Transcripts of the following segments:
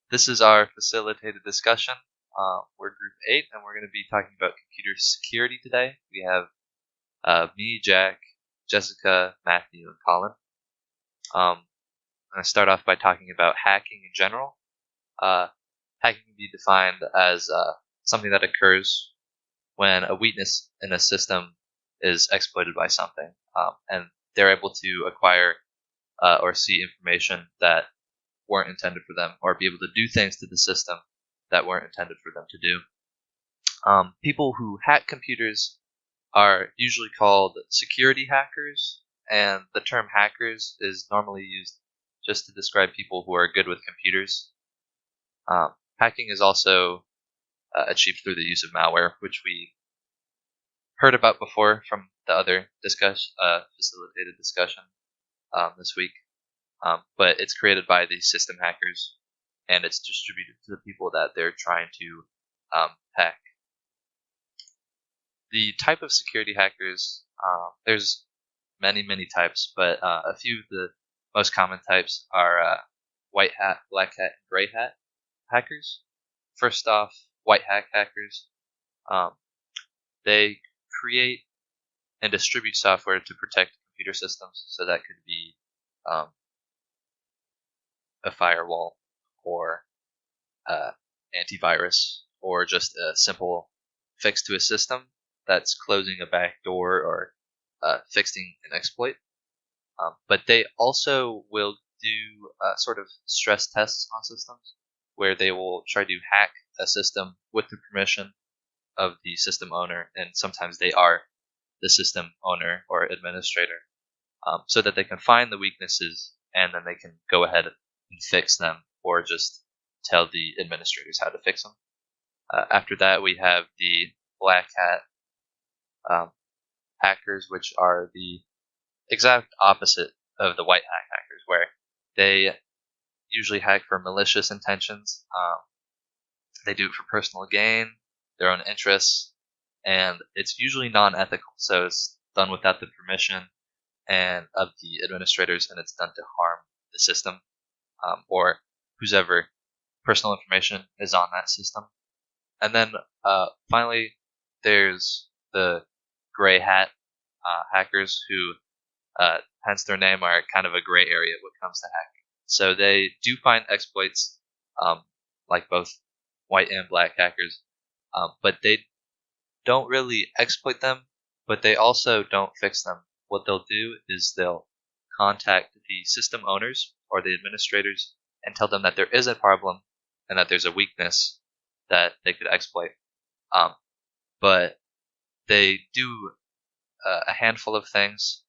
This is our facilitated discussion. We're Group 8, and we're going to be talking about computer security today. We have me, Jack, Jessica, Matthew, and Colin. I'm going to start off by talking about hacking in general. Hacking can be defined as something that occurs when a weakness in a system is exploited by something, and they're able to acquire or see information that weren't intended for them, or be able to do things to the system that weren't intended for them to do. People who hack computers are usually called security hackers, and the term hackers is normally used just to describe people who are good with computers. Hacking is also achieved through the use of malware, which we heard about before from the other facilitated discussion this week. But it's created by the system hackers, and it's distributed to the people that they're trying to hack. The type of security hackers, there's many types, but a few of the most common types are white hat, black hat, and gray hat hackers. First off, white hat hackers. They create and distribute software to protect computer systems, so that could be a firewall or antivirus, or just a simple fix to a system that's closing a back door or fixing an exploit. But they also will do sort of stress tests on systems, where they will try to hack a system with the permission of the system owner, and sometimes they are the system owner or administrator, so that they can find the weaknesses and then they can go ahead and fix them, or just tell the administrators how to fix them. After that, we have the black hat hackers, which are the exact opposite of the white hat hackers, where they usually hack for malicious intentions. They do it for personal gain, their own interests, and it's usually non-ethical, so it's done without the permission and of the administrators, and it's done to harm the system or whoever personal information is on that system. And then finally, there's the gray hat hackers, who hence their name, are kind of a gray area when it comes to hacking. So they do find exploits, like both white and black hackers, but they don't really exploit them, but they also don't fix them. What they'll do is they'll contact the system owners or the administrators and tell them that there is a problem and that there's a weakness that they could exploit. But they do a handful of things.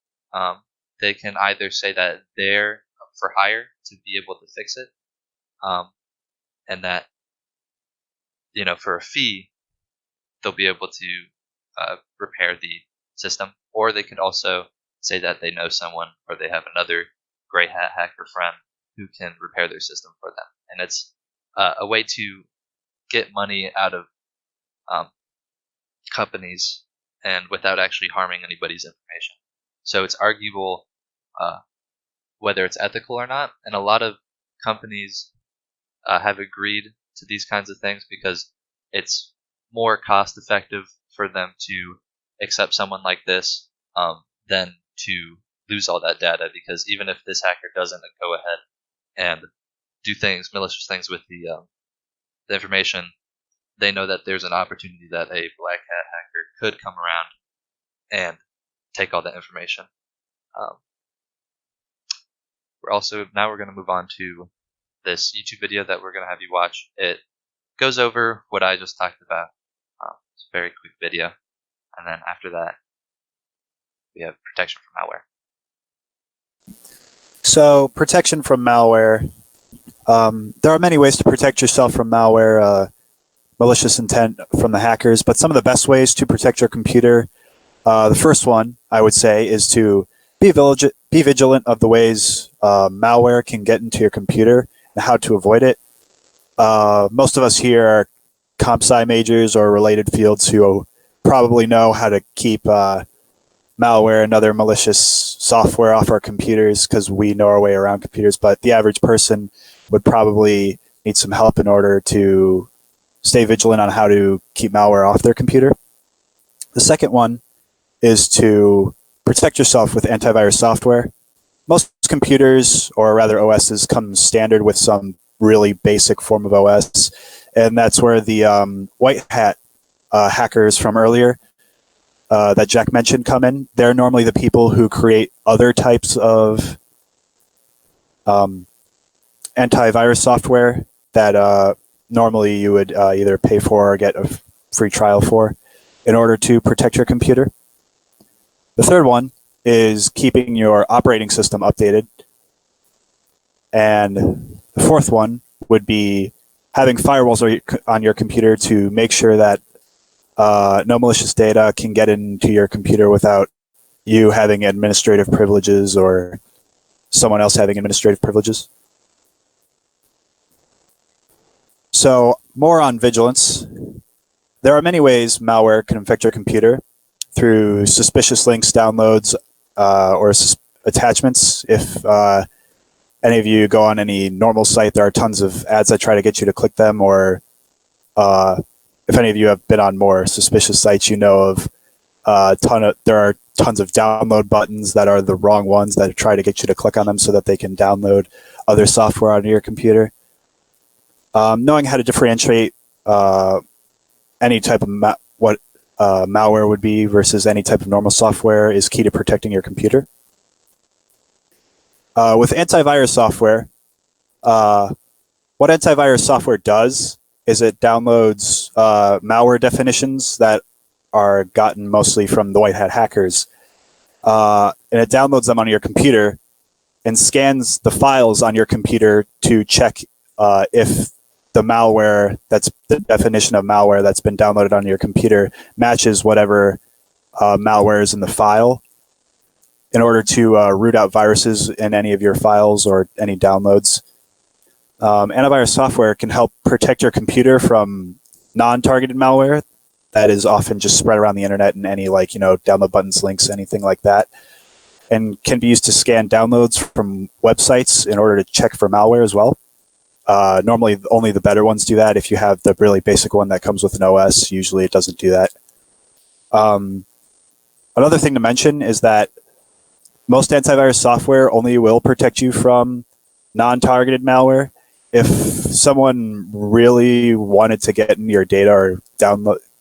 They can either say that they're for hire to be able to fix it, and that, for a fee, they'll be able to repair the system, or they could also say that they know someone, or they have another gray hat hacker friend who can repair their system for them. And it's a way to get money out of companies, and without actually harming anybody's information. So it's arguable whether it's ethical or not, and a lot of companies have agreed to these kinds of things because it's more cost effective for them to accept someone like this than to lose all that data, because even if this hacker doesn't go ahead and do malicious things with the information, they know that there's an opportunity that a black hat hacker could come around and take all that information. Now we're going to move on to this YouTube video that we're going to have you watch. It goes over what I just talked about. It's a very quick video, and then after that, we have protection from malware. So, protection from malware. There are many ways to protect yourself from malware, malicious intent from the hackers, but some of the best ways to protect your computer, the first one, I would say, is to be vigilant of the ways malware can get into your computer and how to avoid it. Most of us here are comp sci majors or related fields who probably know how to keep malware and other malicious software off our computers because we know our way around computers, but the average person would probably need some help in order to stay vigilant on how to keep malware off their computer. The second one is to protect yourself with antivirus software. Most computers, or rather OSs, come standard with some really basic form of OS, and that's where the white hat hackers from earlier that Jack mentioned come in. They're normally the people who create other types of antivirus software that normally you would either pay for or get a free trial for in order to protect your computer. The third one is keeping your operating system updated. And the fourth one would be having firewalls on your computer to make sure that no malicious data can get into your computer without you having administrative privileges or someone else having administrative privileges. So, more on vigilance. There are many ways malware can infect your computer through suspicious links, downloads, or attachments. If any of you go on any normal site, there are tons of ads that try to get you to click them, or if any of you have been on more suspicious sites, you know of there are tons of download buttons that are the wrong ones that try to get you to click on them so that they can download other software onto your computer. Knowing how to differentiate any type of malware would be versus any type of normal software is key to protecting your computer. With antivirus software, what antivirus software does is it downloads malware definitions that are gotten mostly from the white hat hackers, and it downloads them onto your computer and scans the files on your computer to check if the malware, that's the definition of malware that's been downloaded on your computer, matches whatever malware is in the file in order to root out viruses in any of your files or any downloads. Antivirus software can help protect your computer from non-targeted malware that is often just spread around the internet in any, like, download buttons, links, anything like that, and can be used to scan downloads from websites in order to check for malware as well. Normally, only the better ones do that. If you have the really basic one that comes with an OS, usually it doesn't do that. Another thing to mention is that most antivirus software only will protect you from non-targeted malware. If someone really wanted to get into your data or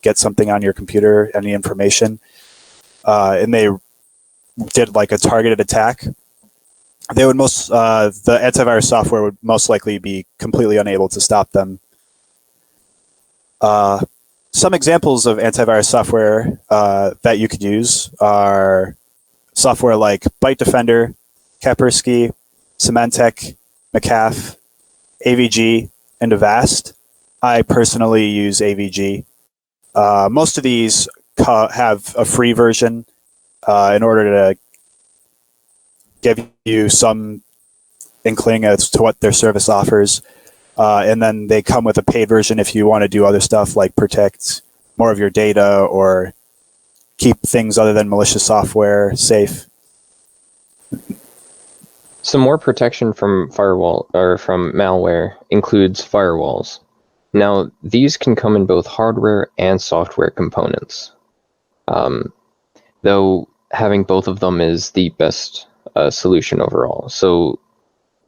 get something on your computer, any information, and they did like a targeted attack, they would the antivirus software would most likely be completely unable to stop them. Some examples of antivirus software that you could use are software like Byte Defender, Kaspersky, Symantec, McAfee, AVG, and Avast. I personally use AVG. Most of these have a free version in order to give you some inkling as to what their service offers. And then they come with a paid version if you want to do other stuff like protect more of your data or keep things other than malicious software safe. Some more protection from firewall or from malware includes firewalls. Now, these can come in both hardware and software components, though having both of them is the best solution overall. So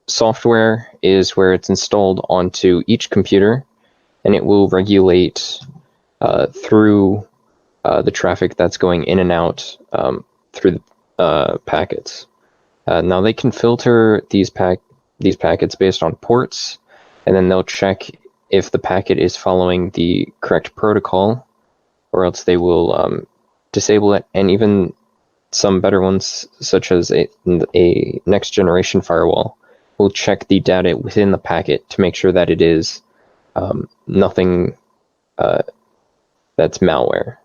software is where it's installed onto each computer, and it will regulate through the traffic that's going in and out through the packets. Now they can filter these packets based on ports, and then they'll check if the packet is following the correct protocol, or else they will disable it. And even some better ones, such as a next generation firewall, will check the data within the packet to make sure that it is nothing that's malware.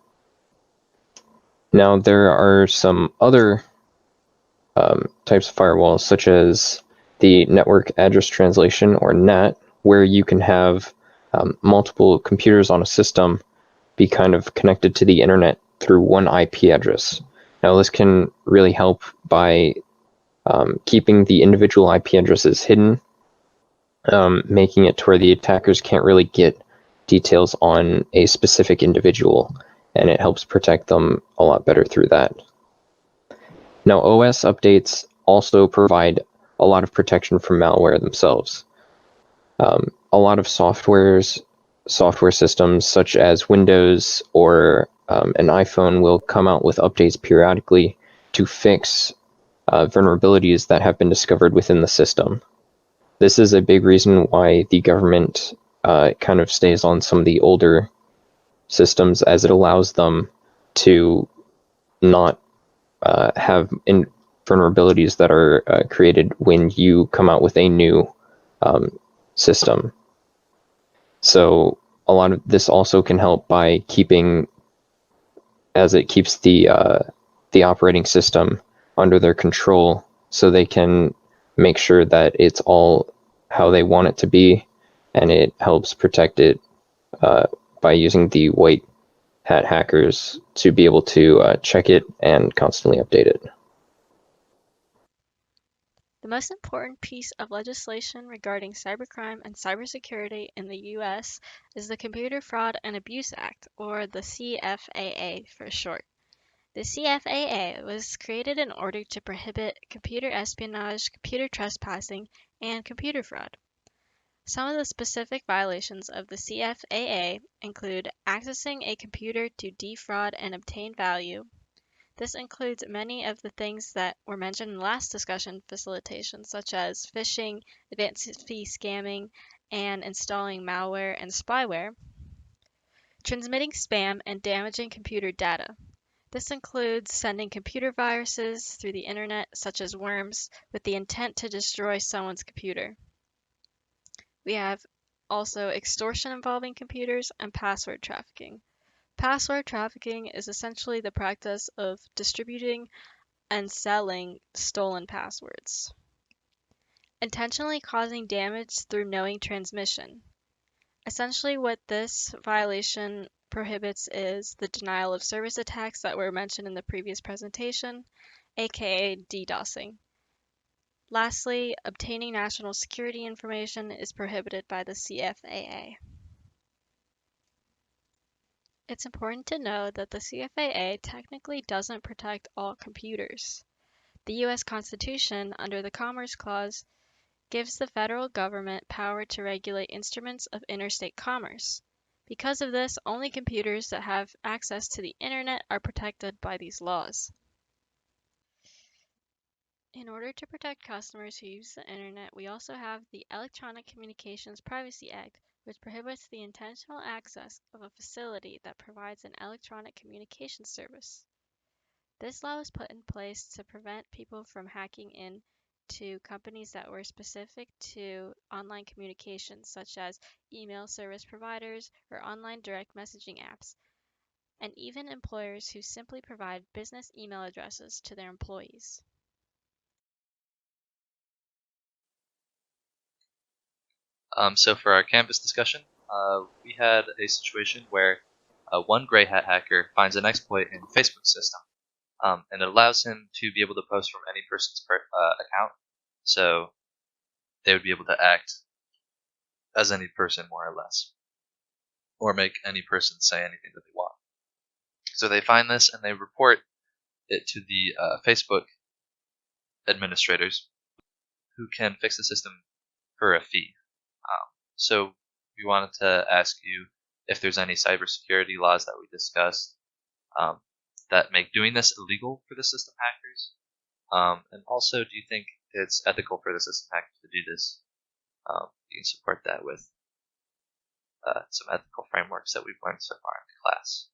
Now there are some other types of firewalls, such as the network address translation, or NAT, where you can have multiple computers on a system be kind of connected to the internet through one IP address. Now this can really help by keeping the individual IP addresses hidden making it to where the attackers can't really get details on a specific individual, and it helps protect them a lot better through that. Now, OS updates also provide a lot of protection from malware themselves. A lot of software systems such as Windows or an iPhone will come out with updates periodically to fix vulnerabilities that have been discovered within the system. This is a big reason why the government kind of stays on some of the older systems, as it allows them to not have vulnerabilities that are created when you come out with a new system. So a lot of this also can help by keeping, as it keeps the operating system under their control, so they can make sure that it's all how they want it to be, and it helps protect it by using the white hat hackers to be able to check it and constantly update it. The most important piece of legislation regarding cybercrime and cybersecurity in the U.S. is the Computer Fraud and Abuse Act, or the CFAA for short. The CFAA was created in order to prohibit computer espionage, computer trespassing, and computer fraud. Some of the specific violations of the CFAA include accessing a computer to defraud and obtain value. This includes many of the things that were mentioned in the last discussion, facilitation, such as phishing, advanced fee scamming, and installing malware and spyware. Transmitting spam and damaging computer data. This includes sending computer viruses through the internet, such as worms, with the intent to destroy someone's computer. We have also extortion involving computers and password trafficking. Password trafficking is essentially the practice of distributing and selling stolen passwords. Intentionally causing damage through knowing transmission. Essentially what this violation prohibits is the denial of service attacks that were mentioned in the previous presentation, aka DDoSing. Lastly, obtaining national security information is prohibited by the CFAA. It's important to know that the CFAA technically doesn't protect all computers. The U.S. Constitution, under the Commerce Clause, gives the federal government power to regulate instruments of interstate commerce. Because of this, only computers that have access to the internet are protected by these laws. In order to protect customers who use the internet, we also have the Electronic Communications Privacy Act, which prohibits the intentional access of a facility that provides an electronic communications service. This law was put in place to prevent people from hacking into companies that were specific to online communications, such as email service providers or online direct messaging apps, and even employers who simply provide business email addresses to their employees. So for our campus discussion, we had a situation where one gray hat hacker finds an exploit in Facebook's system, and it allows him to be able to post from any person's account. So they would be able to act as any person, more or less, or make any person say anything that they want. So they find this and they report it to the Facebook administrators, who can fix the system for a fee. So we wanted to ask you if there's any cybersecurity laws that we discussed that make doing this illegal for the system hackers. And also, do you think it's ethical for the system hackers to do this? You can support that with some ethical frameworks that we've learned so far in the class.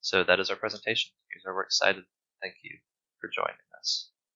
So that is our presentation. We're excited. Thank you for joining us.